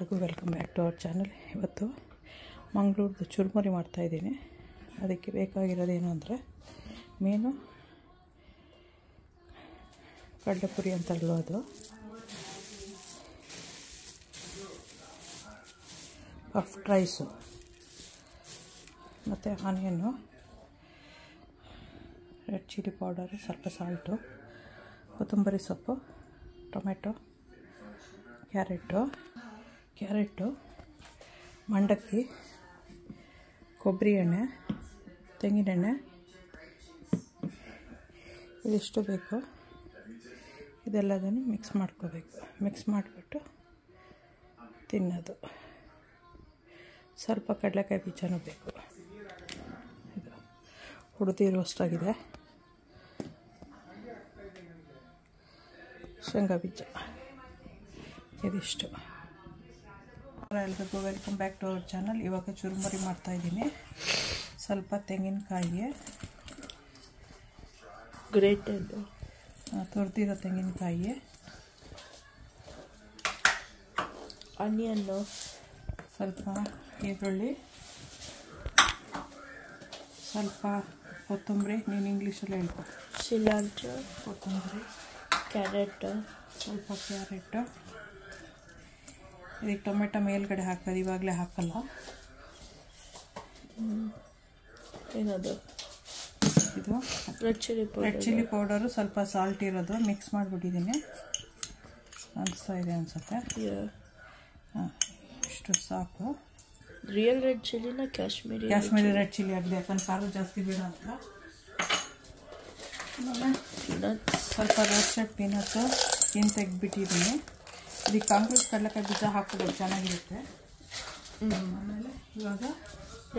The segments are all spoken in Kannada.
ಎಲ್ರಿಗೂ welcome back to our channel. ಇವತ್ತು ಮಂಗಳೂರದು ಚುರುಮುರಿ ಮಾಡ್ತಾಯಿದ್ದೀನಿ. ಅದಕ್ಕೆ ಬೇಕಾಗಿರೋದೇನು ಅಂದರೆ ಮೀನು, ಕಡಲೆಪುರಿ ಅಂತಾರಲ್ಲ ಅದು, ಪಫ್ಡ್ ರೈಸು, ಮತ್ತು ಆನಿಯನ್ನು, ರೆಡ್ ಚಿಲ್ಲಿ ಪೌಡರು, ಸ್ವಲ್ಪ ಸಾಲ್ಟು, ಕೊತ್ತಂಬರಿ ಸೊಪ್ಪು, ಟೊಮೆಟೊ, ಕ್ಯಾರೆಟು, ಮಂಡಕ್ಕಿ, ಕೊಬ್ಬರಿ ಎಣ್ಣೆ, ತೆಂಗಿನೆಣ್ಣೆ, ಇದಿಷ್ಟು ಬೇಕು. ಇದೆಲ್ಲದನ್ನು ಮಿಕ್ಸ್ ಮಾಡ್ಕೋಬೇಕು. ಮಿಕ್ಸ್ ಮಾಡಿಬಿಟ್ಟು ತಿನ್ನೋದು. ಸ್ವಲ್ಪ ಕಡಲೆಕಾಯಿ ಬೀಜನೂ ಬೇಕು. ಇದು ಉಡುದಿ ರೋಸ್ಟ್ ಆಗಿದೆ, ಶೇಂಗಾ ಬೀಜ, ಇದಿಷ್ಟು. ಎಲ್ರಿಗೂ welcome back to our channel. ಇವಾಗ ಚುರುಮುರಿ ಮಾಡ್ತಾಯಿದ್ದೀನಿ. ಸ್ವಲ್ಪ ತೆಂಗಿನಕಾಯಿ, ಗ್ರೇಟೆಡ್ ತುರಿದಿರೋ ತೆಂಗಿನಕಾಯಿ, ಆನಿಯನ್ನು, ಸ್ವಲ್ಪ ಈರುಳ್ಳಿ, ಸ್ವಲ್ಪ ಕೊತ್ತಂಬರಿ, ನೀನು ಇಂಗ್ಲೀಷಲ್ಲಿ ಹೇಳ್ಕೊ, ಸಿಲಾಂಟ್ರೋ, ಕೊತ್ತಂಬರಿ, ಕ್ಯಾರೆಟು, ಸ್ವಲ್ಪ ಕ್ಯಾರೆಟು. ಇದಕ್ಕೆ ಟೊಮೆಟೊ ಮೇಲ್ಗಡೆ ಹಾಕೋದು, ಇವಾಗಲೇ ಹಾಕಲ್ಲ. ಏನದು? ಇದು ರೆಡ್ ಚಿಲ್ಲಿ ಪೌಡರು, ಸ್ವಲ್ಪ ಸಾಲ್ಟ್ ಇರೋದು ಮಿಕ್ಸ್ ಮಾಡಿಬಿಟ್ಟಿದ್ದೀನಿ. ಅನಿಸ್ತಾ ಇದೆ ಅನಿಸುತ್ತೆ. ಹಾಂ, ಇಷ್ಟು ಸಾಕು. ರಿಯಲ್ ರೆಡ್ ಚಿಲ್ಲಿನ ಕಾಶ್ಮೀರಿ ರೆಡ್ ಚಿಲ್ಲಿ ಆಗಲಿ, ಯಾಕಂದ್ರೆ ಖಾರ ಜಾಸ್ತಿ ಬೇಡ ಅಂತ. ಸ್ವಲ್ಪ ರೋಸ್ಟೆಡ್ ಪೀನಟ್ಸು ಸ್ಕಿನ್ ತೆಗೆದ್ಬಿಟ್ಟಿದ್ದೀನಿ. ಇದಕ್ಕೆ ಕಾಂಗ್ರೆಸ್ ಕಡಲೆಕಾಯಿ ಬೀಜ ಹಾಕೋದು ಚೆನ್ನಾಗಿರುತ್ತೆ. ಆಮೇಲೆ ಇವಾಗ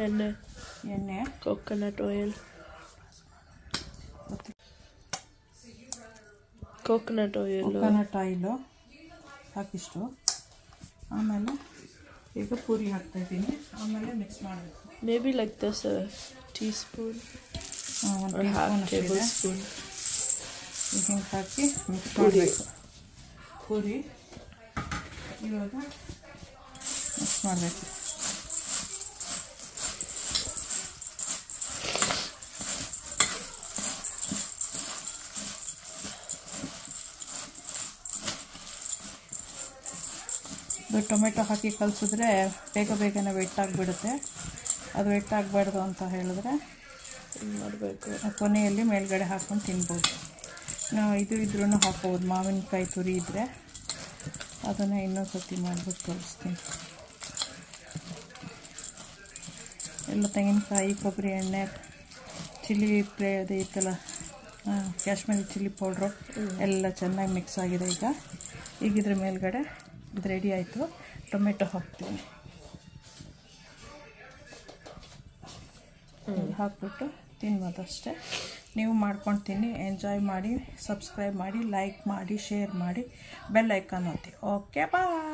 ಎಣ್ಣೆ, ಕೋಕೋನಟ್ ಆಯಿಲು ಹಾಕಿಷ್ಟು. ಆಮೇಲೆ ಈಗ ಪೂರಿ ಹಾಕ್ತಾಯಿದ್ದೀನಿ. ಆಮೇಲೆ ಮಿಕ್ಸ್ ಮಾಡಬೇಕು. May be like this teaspoon, ಒಂದು ಟೇಬಲ್ ಸ್ಪೂನ್ ಹಿಂಗೆ ಹಾಕಿ ಮಿಕ್ಸ್ ಮಾಡಬೇಕು. ಪೂರಿ ಇವಾಗ ಮಿಕ್ಸ್ ಮಾಡಬೇಕು. ಟೊಮೆಟೊ ಹಾಕಿ ಕಲಿಸಿದ್ರೆ ಬೇಗನೆ ವೆಟ್ಟಾಗಿಬಿಡುತ್ತೆ. ಅದು ವೆಟ್ಟಾಗಬಾರ್ದು ಅಂತ ಹೇಳಿದ್ರೆ ಮಾಡಬೇಕು. ಕೊನೆಯಲ್ಲಿ ಮೇಲ್ಗಡೆ ಹಾಕ್ಕೊಂಡು ತಿನ್ಬೋದು. ನಾವು ಇದು ಇದ್ರೂ ಹಾಕ್ಬೋದು. ಮಾವಿನಕಾಯಿ ತುರಿ ಇದ್ದರೆ ಅದನ್ನು ಇನ್ನೊಂದು ಸರ್ತಿ ಮಾಡ್ಬಿಟ್ಟು ತೋರಿಸ್ತೀನಿ. ಎಲ್ಲ ತೆಂಗಿನಕಾಯಿ, ಕೊಬ್ಬರಿ ಎಣ್ಣೆ, ಚಿಲ್ಲಿ ಅದು ಇತ್ತಲ್ಲ, ಕಾಶ್ಮೀರಿ ಚಿಲ್ಲಿ ಪೌಡ್ರು ಎಲ್ಲ ಚೆನ್ನಾಗಿ ಮಿಕ್ಸ್ ಆಗಿದೆ. ಈಗ ಇದ್ರ ಮೇಲ್ಗಡೆ ಇದು ರೆಡಿ ಆಯಿತು. ಟೊಮೆಟೊ ಹಾಕ್ತೀನಿ. ಹಾಕ್ಬಿಟ್ಟು ತಿನ್ನೋದಷ್ಟೇ. ನೀವು ಮಾಡ್ಕೊಂಡು ತಿನ್ನಿ, ಎಂಜಾಯ್ ಮಾಡಿ, ಸಬ್ಸ್ಕ್ರೈಬ್ ಮಾಡಿ, ಲೈಕ್ ಮಾಡಿ, ಶೇರ್ ಮಾಡಿ, ಬೆಲ್ ಐಕಾನ್ ಒತ್ತಿ. ಓಕೆ, ಬಾಯ್.